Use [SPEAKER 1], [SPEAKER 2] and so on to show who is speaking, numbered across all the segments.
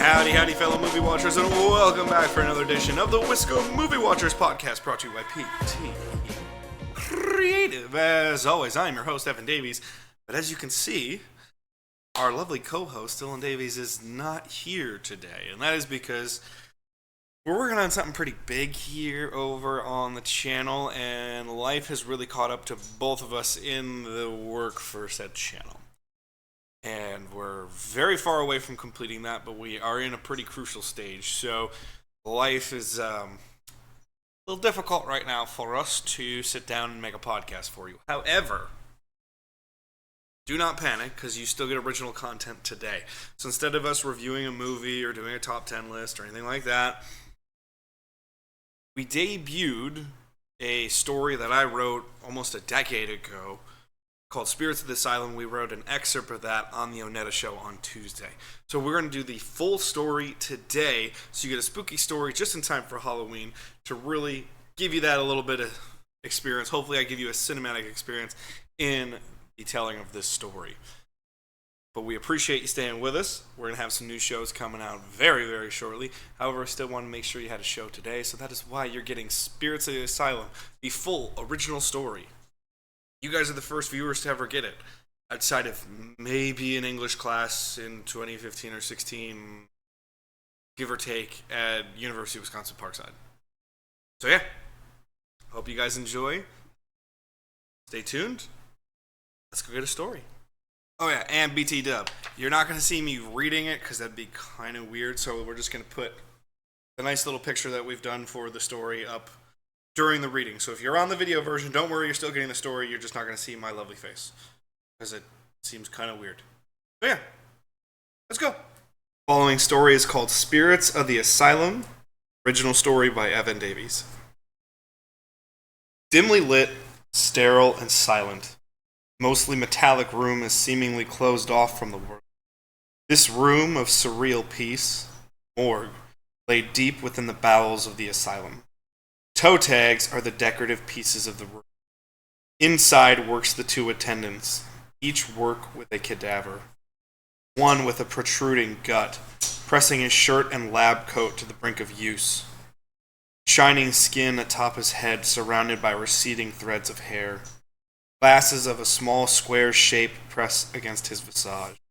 [SPEAKER 1] Howdy, howdy, fellow movie watchers, and welcome back for another edition of the Wisco Movie Watchers podcast, brought to you by PT Creative. As always, I'm your host, Evan Davies, but as you can see, our lovely co-host, Dylan Davies, is not here today, and that is because we're working on something pretty big here over on the channel, and life has really caught up to both of us in the work for said channel. And we're very far away from completing that, but we are in a pretty crucial stage. So life is a little difficult right now for us to sit down and make a podcast for you. However, do not panic, because you still get original content today. So instead of us reviewing a movie or doing a top 10 list or anything like that, we debuted a story that I wrote almost a decade ago called Spirits of the Asylum. We wrote an excerpt of that on the ONETA Show on Tuesday. So we're going to do the full story today, so you get a spooky story just in time for Halloween to really give you that a little bit of experience. Hopefully I give you a cinematic experience in the telling of this story. But we appreciate you staying with us. We're going to have some new shows coming out very, very shortly. However, I still want to make sure you had a show today, so that is why you're getting Spirits of the Asylum, the full original story. You guys are the first viewers to ever get it, outside of maybe an English class in 2015 or 16, give or take, at University of Wisconsin Parkside. So yeah, hope you guys enjoy. Stay tuned. Let's go get a story. Oh yeah, and BT Dub, you're not going to see me reading it because that'd be kind of weird, so we're just going to put the nice little picture that we've done for the story up during the reading. So if you're on the video version, don't worry, you're still getting the story. You're just not going to see my lovely face because it seems kind of weird. So yeah, let's go. The following story is called Spirits of the Asylum. Original story by Evan Davies. Dimly lit, sterile, and silent. Mostly metallic room is seemingly closed off from the world. This room of surreal peace, morgue, lay deep within the bowels of the asylum. Toe tags are the decorative pieces of the room. Inside works the two attendants, each work with a cadaver. One with a protruding gut, pressing his shirt and lab coat to the brink of use. Shining skin atop his head surrounded by receding threads of hair. Glasses of a small square shape press against his visage.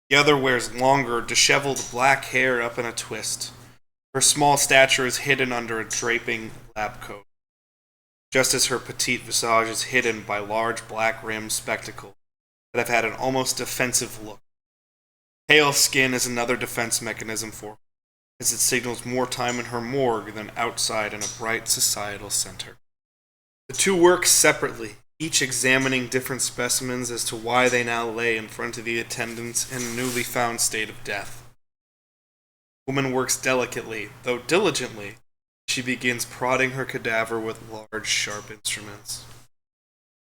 [SPEAKER 1] The other wears longer, disheveled black hair up in a twist. Her small stature is hidden under a draping lab coat, just as her petite visage is hidden by large black-rimmed spectacles that have had an almost defensive look. Pale skin is another defense mechanism for her, as it signals more time in her morgue than outside in a bright societal center. The two work separately, each examining different specimens as to why they now lay in front of the attendants in a newly found state of death. The woman works delicately, though diligently. She begins prodding her cadaver with large, sharp instruments.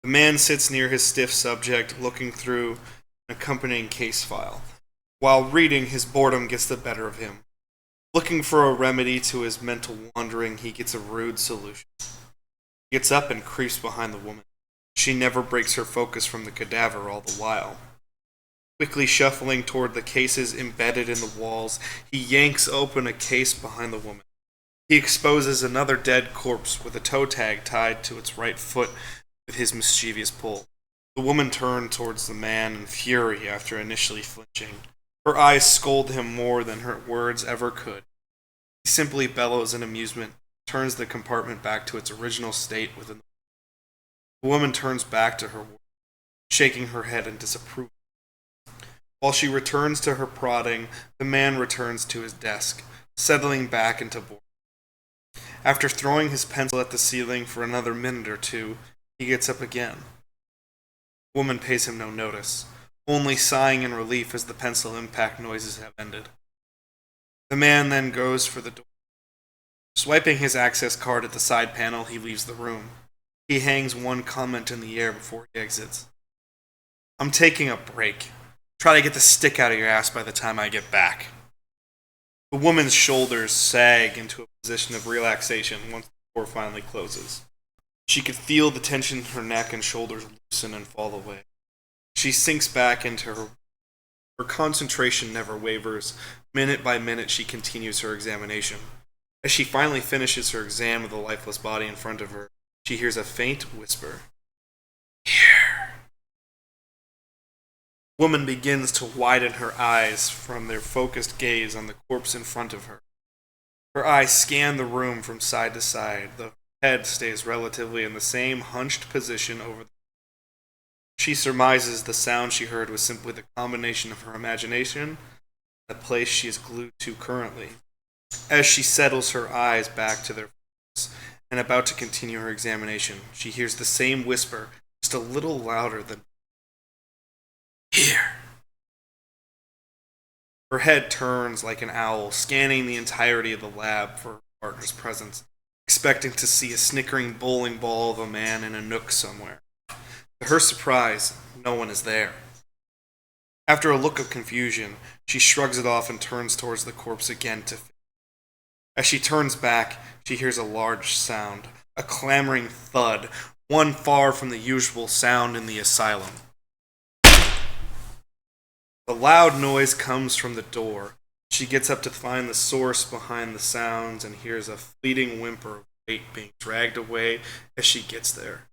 [SPEAKER 1] The man sits near his stiff subject, looking through an accompanying case file. While reading, his boredom gets the better of him. Looking for a remedy to his mental wandering, he gets a rude solution. He gets up and creeps behind the woman. She never breaks her focus from the cadaver all the while. Quickly shuffling toward the cases embedded in the walls, he yanks open a case behind the woman. He exposes another dead corpse with a toe tag tied to its right foot with his mischievous pull. The woman turned towards the man in fury after initially flinching. Her eyes scold him more than her words ever could. He simply bellows in amusement, turns the compartment back to its original state within the woman turns back to her work, shaking her head in disapproval. While she returns to her prodding, the man returns to his desk, settling back into boredom. After throwing his pencil at the ceiling for another minute or two, he gets up again. The woman pays him no notice, only sighing in relief as the pencil impact noises have ended. The man then goes for the door. Swiping his access card at the side panel, he leaves the room. He hangs one comment in the air before he exits. "I'm taking a break. Try to get the stick out of your ass by the time I get back." The woman's shoulders sag into a position of relaxation once the door finally closes. She could feel the tension in her neck and shoulders loosen and fall away. She sinks back into her. Her concentration never wavers. Minute by minute, she continues her examination. As she finally finishes her exam of the lifeless body in front of her, she hears a faint whisper. Here. The woman begins to widen her eyes from their focused gaze on the corpse in front of her. Her eyes scan the room from side to side. The head stays relatively in the same hunched position over the... She surmises the sound she heard was simply the combination of her imagination and the place she is glued to currently. As she settles her eyes back to their focus and about to continue her examination, she hears the same whisper, just a little louder than... Here. Her head turns like an owl, scanning the entirety of the lab for her partner's presence, expecting to see a snickering bowling ball of a man in a nook somewhere. To her surprise, no one is there. After a look of confusion, she shrugs it off and turns towards the corpse again to... As she turns back, she hears a large sound, a clamoring thud, one far from the usual sound in the asylum. The loud noise comes from the door. She gets up to find the source behind the sounds and hears a fleeting whimper of weight being dragged away as she gets there.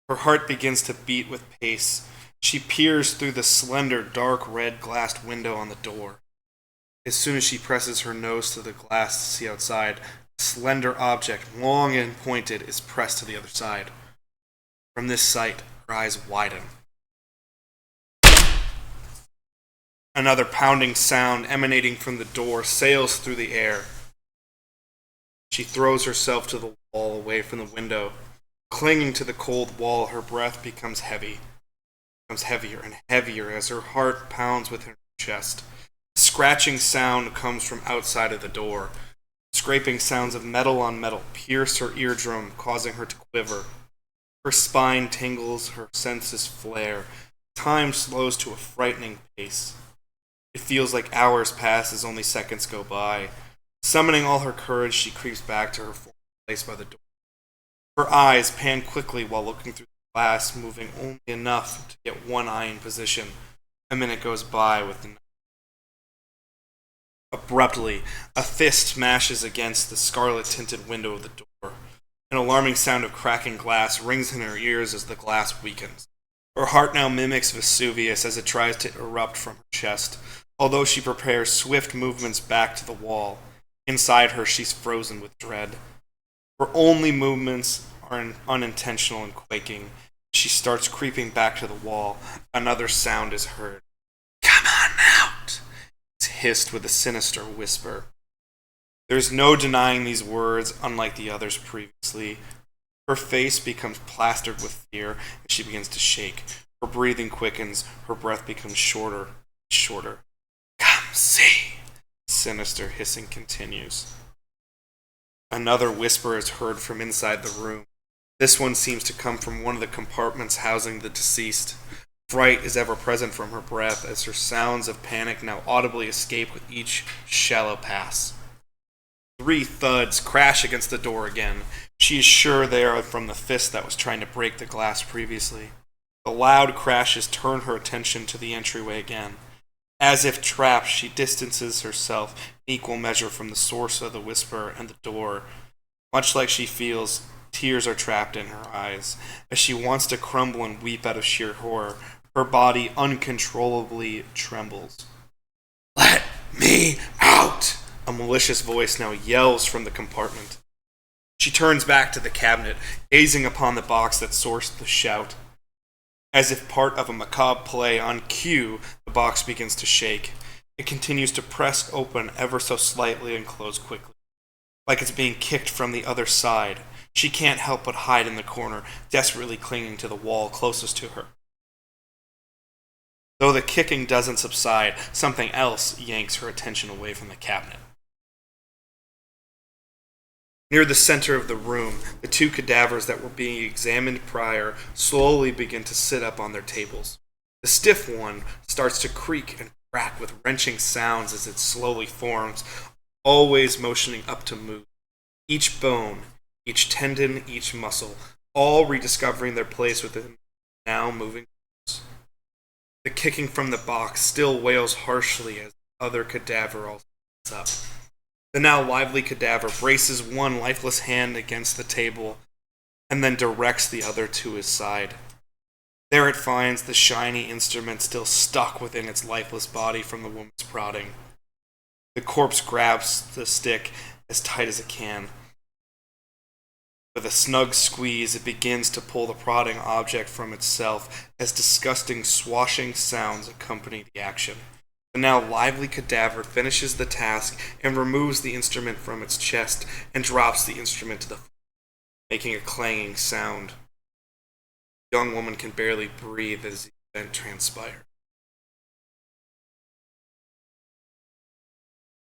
[SPEAKER 1] Her heart begins to beat with pace. She peers through the slender, dark red glassed window on the door. As soon as she presses her nose to the glass to see outside, a slender object, long and pointed, is pressed to the other side. From this sight, her eyes widen. Another pounding sound emanating from the door sails through the air. She throws herself to the wall away from the window. Clinging to the cold wall, her breath becomes heavy. Becomes heavier and heavier as her heart pounds within her chest. A scratching sound comes from outside of the door. Scraping sounds of metal on metal pierce her eardrum, causing her to quiver. Her spine tingles, her senses flare. Time slows to a frightening pace. It feels like hours pass as only seconds go by. Summoning all her courage, she creeps back to her former place by the door. Her eyes pan quickly while looking through the glass, moving only enough to get one eye in position. A minute goes by with the... Abruptly, a fist smashes against the scarlet-tinted window of the door. An alarming sound of cracking glass rings in her ears as the glass weakens. Her heart now mimics Vesuvius as it tries to erupt from her chest, although she prepares swift movements back to the wall. Inside her, she's frozen with dread. Her only movements are unintentional and quaking. She starts creeping back to the wall. Another sound is heard. Come on out! It's hissed with a sinister whisper. There's no denying these words, unlike the others previously. Her face becomes plastered with fear as she begins to shake. Her breathing quickens. Her breath becomes shorter and shorter. Come see! Sinister hissing continues. Another whisper is heard from inside the room. This one seems to come from one of the compartments housing the deceased. Fright is ever present from her breath as her sounds of panic now audibly escape with each shallow pass. 3 thuds crash against the door again. She is sure they are from the fist that was trying to break the glass previously. The loud crashes turn her attention to the entryway again. As if trapped, she distances herself in equal measure from the source of the whisper and the door. Much like she feels, tears are trapped in her eyes. As she wants to crumble and weep out of sheer horror, her body uncontrollably trembles. Let me out! A malicious voice now yells from the compartment. She turns back to the cabinet, gazing upon the box that sourced the shout. As if part of a macabre play on cue, the box begins to shake. It continues to press open ever so slightly and close quickly, like it's being kicked from the other side. She can't help but hide in the corner, desperately clinging to the wall closest to her. Though the kicking doesn't subside, something else yanks her attention away from the cabinet. Near the center of the room, the 2 cadavers that were being examined prior slowly begin to sit up on their tables. The stiff one starts to creak and crack with wrenching sounds as it slowly forms, always motioning up to move. Each bone, each tendon, each muscle, all rediscovering their place within now moving. The kicking from the box still wails harshly as the other cadaver also stands up. The now lively cadaver braces one lifeless hand against the table and then directs the other to his side. There it finds the shiny instrument still stuck within its lifeless body from the woman's prodding. The corpse grabs the stick as tight as it can. With a snug squeeze, it begins to pull the prodding object from itself as disgusting swashing sounds accompany the action. The now lively cadaver finishes the task and removes the instrument from its chest and drops the instrument to the floor, making a clanging sound. The young woman can barely breathe as the event transpires.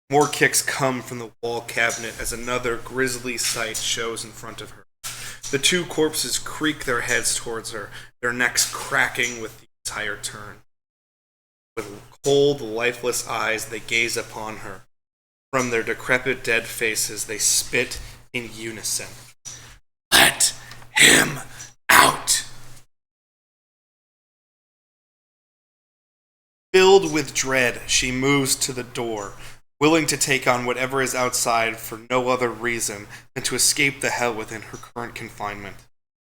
[SPEAKER 1] More kicks come from the wall cabinet as another grisly sight shows in front of her. The two corpses creak their heads towards her, their necks cracking with the entire turn. With cold, lifeless eyes, they gaze upon her. From their decrepit, dead faces, they spit in unison. Let him out! Filled with dread, she moves to the door, willing to take on whatever is outside for no other reason than to escape the hell within her current confinement.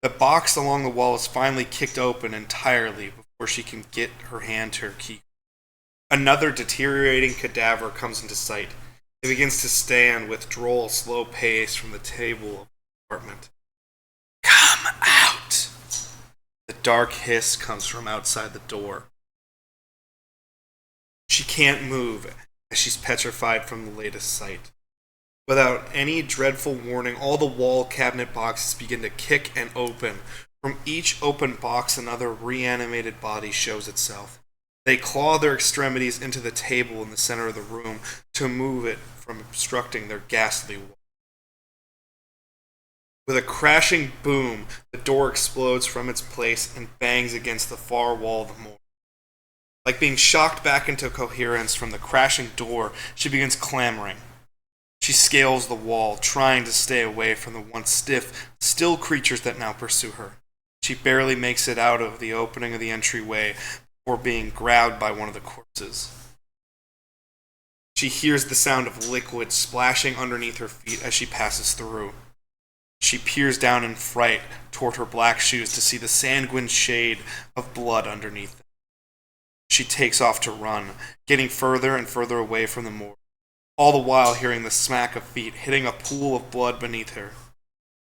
[SPEAKER 1] The box along the wall is finally kicked open entirely before she can get her hand to her key. Another deteriorating cadaver comes into sight. It begins to stand with droll, slow pace from the table of the apartment. Come out! The dark hiss comes from outside the door. She can't move as she's petrified from the latest sight. Without any dreadful warning, all the wall cabinet boxes begin to kick and open. From each open box, another reanimated body shows itself. They claw their extremities into the table in the center of the room to move it from obstructing their ghastly wall. With a crashing boom, the door explodes from its place and bangs against the far wall of the morgue. Like being shocked back into coherence from the crashing door, she begins clamoring. She scales the wall, trying to stay away from the once stiff, still creatures that now pursue her. She barely makes it out of the opening of the entryway before being grabbed by one of the corpses. She hears the sound of liquid splashing underneath her feet as she passes through. She peers down in fright toward her black shoes to see the sanguine shade of blood underneath them. She takes off to run, getting further and further away from the morgue, all the while hearing the smack of feet hitting a pool of blood beneath her.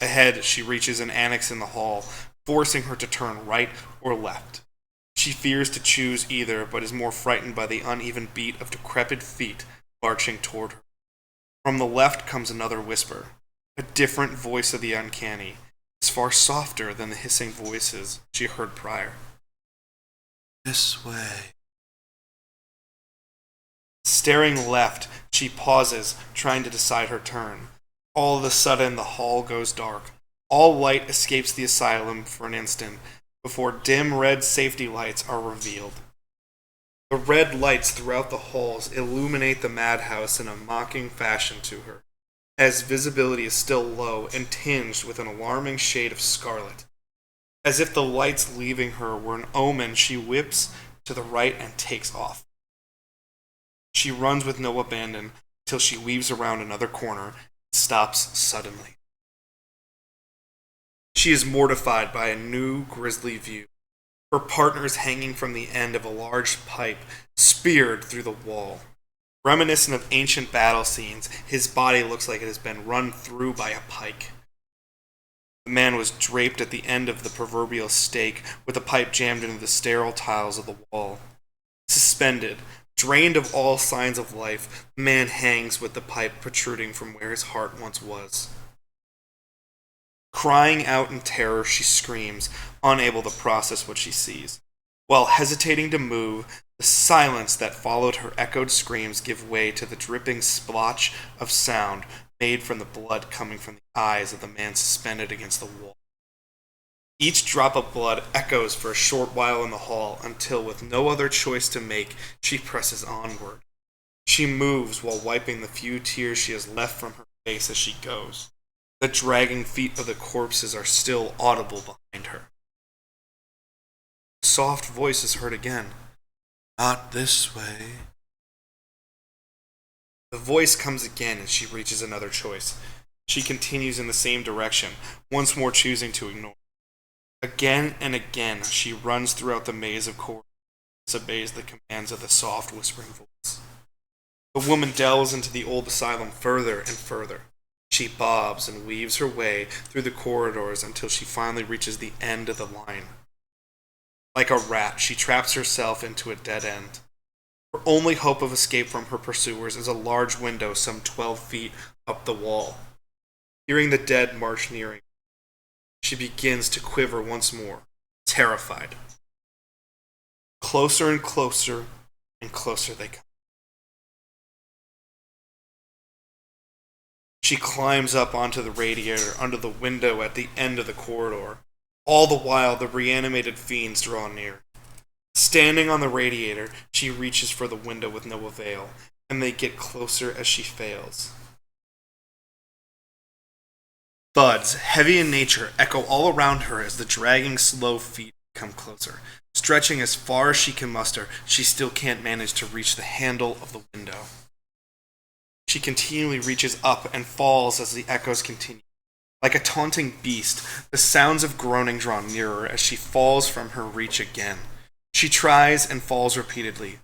[SPEAKER 1] Ahead, she reaches an annex in the hall, forcing her to turn right or left. She fears to choose either, but is more frightened by the uneven beat of decrepit feet marching toward her. From the left comes another whisper, a different voice of the uncanny. It's far softer than the hissing voices she heard prior. This way. Staring left, she pauses, trying to decide her turn. All of a sudden, the hall goes dark. All light escapes the asylum for an instant, before dim red safety lights are revealed. The red lights throughout the halls illuminate the madhouse in a mocking fashion to her, as visibility is still low and tinged with an alarming shade of scarlet. As if the lights leaving her were an omen, she whips to the right and takes off. She runs with no abandon till she weaves around another corner and stops suddenly. She is mortified by a new grisly view. Her partner is hanging from the end of a large pipe, speared through the wall. Reminiscent of ancient battle scenes, his body looks like it has been run through by a pike. The man was draped at the end of the proverbial stake, with the pipe jammed into the sterile tiles of the wall. Suspended, drained of all signs of life, the man hangs with the pipe protruding from where his heart once was. Crying out in terror, she screams, unable to process what she sees. While hesitating to move, the silence that followed her echoed screams give way to the dripping splotch of sound made from the blood coming from the eyes of the man suspended against the wall. Each drop of blood echoes for a short while in the hall until, with no other choice to make, she presses onward. She moves while wiping the few tears she has left from her face as she goes. The dragging feet of the corpses are still audible behind her. A soft voice is heard again. Not this way. The voice comes again as she reaches another choice. She continues in the same direction, once more choosing to ignore. Again and again, she runs throughout the maze of corridors and obeys the commands of the soft, whispering voice. The woman delves into the old asylum further and further. She bobs and weaves her way through the corridors until she finally reaches the end of the line. Like a rat, she traps herself into a dead end. Her only hope of escape from her pursuers is a large window some 12 feet up the wall. Hearing the dead march nearing, she begins to quiver once more, terrified. Closer and closer and closer they come. She climbs up onto the radiator under the window at the end of the corridor. All the while, the reanimated fiends draw near. Standing on the radiator, she reaches for the window with no avail, and they get closer as she fails. Thuds, heavy in nature, echo all around her as the dragging, slow feet come closer. Stretching as far as she can muster, she still can't manage to reach the handle of the window. She continually reaches up and falls as the echoes continue. Like a taunting beast, the sounds of groaning draw nearer as she falls from her reach again. She tries and falls repeatedly.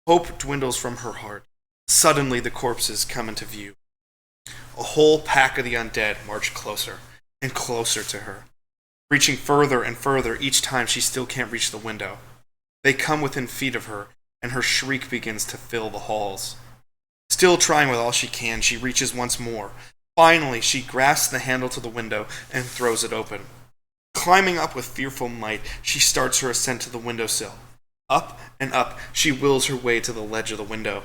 [SPEAKER 1] Hope dwindles from her heart. Suddenly the corpses come into view. A whole pack of the undead march closer and closer to her, reaching further and further each time she still can't reach the window. They come within feet of her, and her shriek begins to fill the halls. Still trying with all she can, she reaches once more. Finally, she grasps the handle to the window and throws it open. Climbing up with fearful might, she starts her ascent to the windowsill. Up and up, she wills her way to the ledge of the window.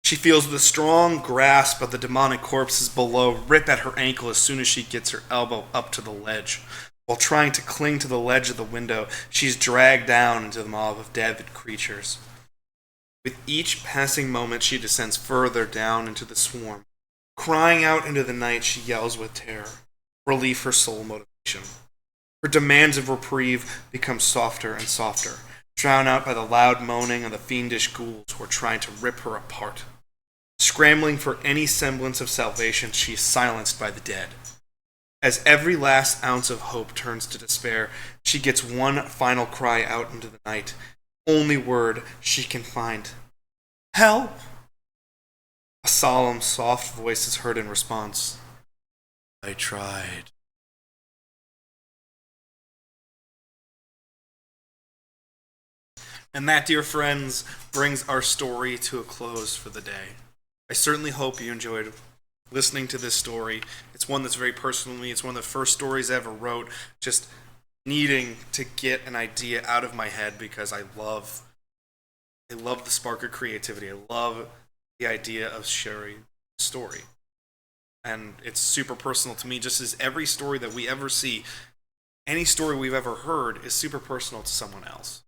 [SPEAKER 1] She feels the strong grasp of the demonic corpses below rip at her ankle as soon as she gets her elbow up to the ledge. While trying to cling to the ledge of the window, she's dragged down into the mob of dead creatures. With each passing moment, she descends further down into the swarm. Crying out into the night, she yells with terror. Relief her sole motivation. Her demands of reprieve become softer and softer, drowned out by the loud moaning of the fiendish ghouls who are trying to rip her apart. Scrambling for any semblance of salvation, she is silenced by the dead. As every last ounce of hope turns to despair, she gets one final cry out into the night. Only word she can find. Help! A solemn, soft voice is heard in response. I tried. And that, dear friends, brings our story to a close for the day. I certainly hope you enjoyed listening to this story. It's one that's very personal to me. It's one of the first stories I ever wrote, just needing to get an idea out of my head because I love the spark of creativity. I love the idea of sharing a story. And it's super personal to me, just as every story that we ever see, any story we've ever heard is super personal to someone else.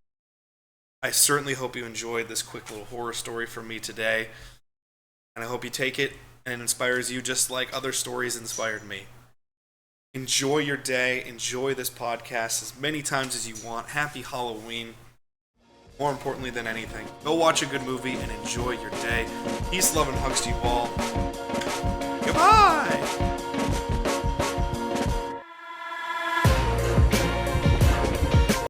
[SPEAKER 1] I certainly hope you enjoyed this quick little horror story from me today. And I hope you take it and it inspires you just like other stories inspired me. Enjoy your day. Enjoy this podcast as many times as you want. Happy Halloween. More importantly than anything, go watch a good movie and enjoy your day. Peace, love, and hugs to you all. Goodbye!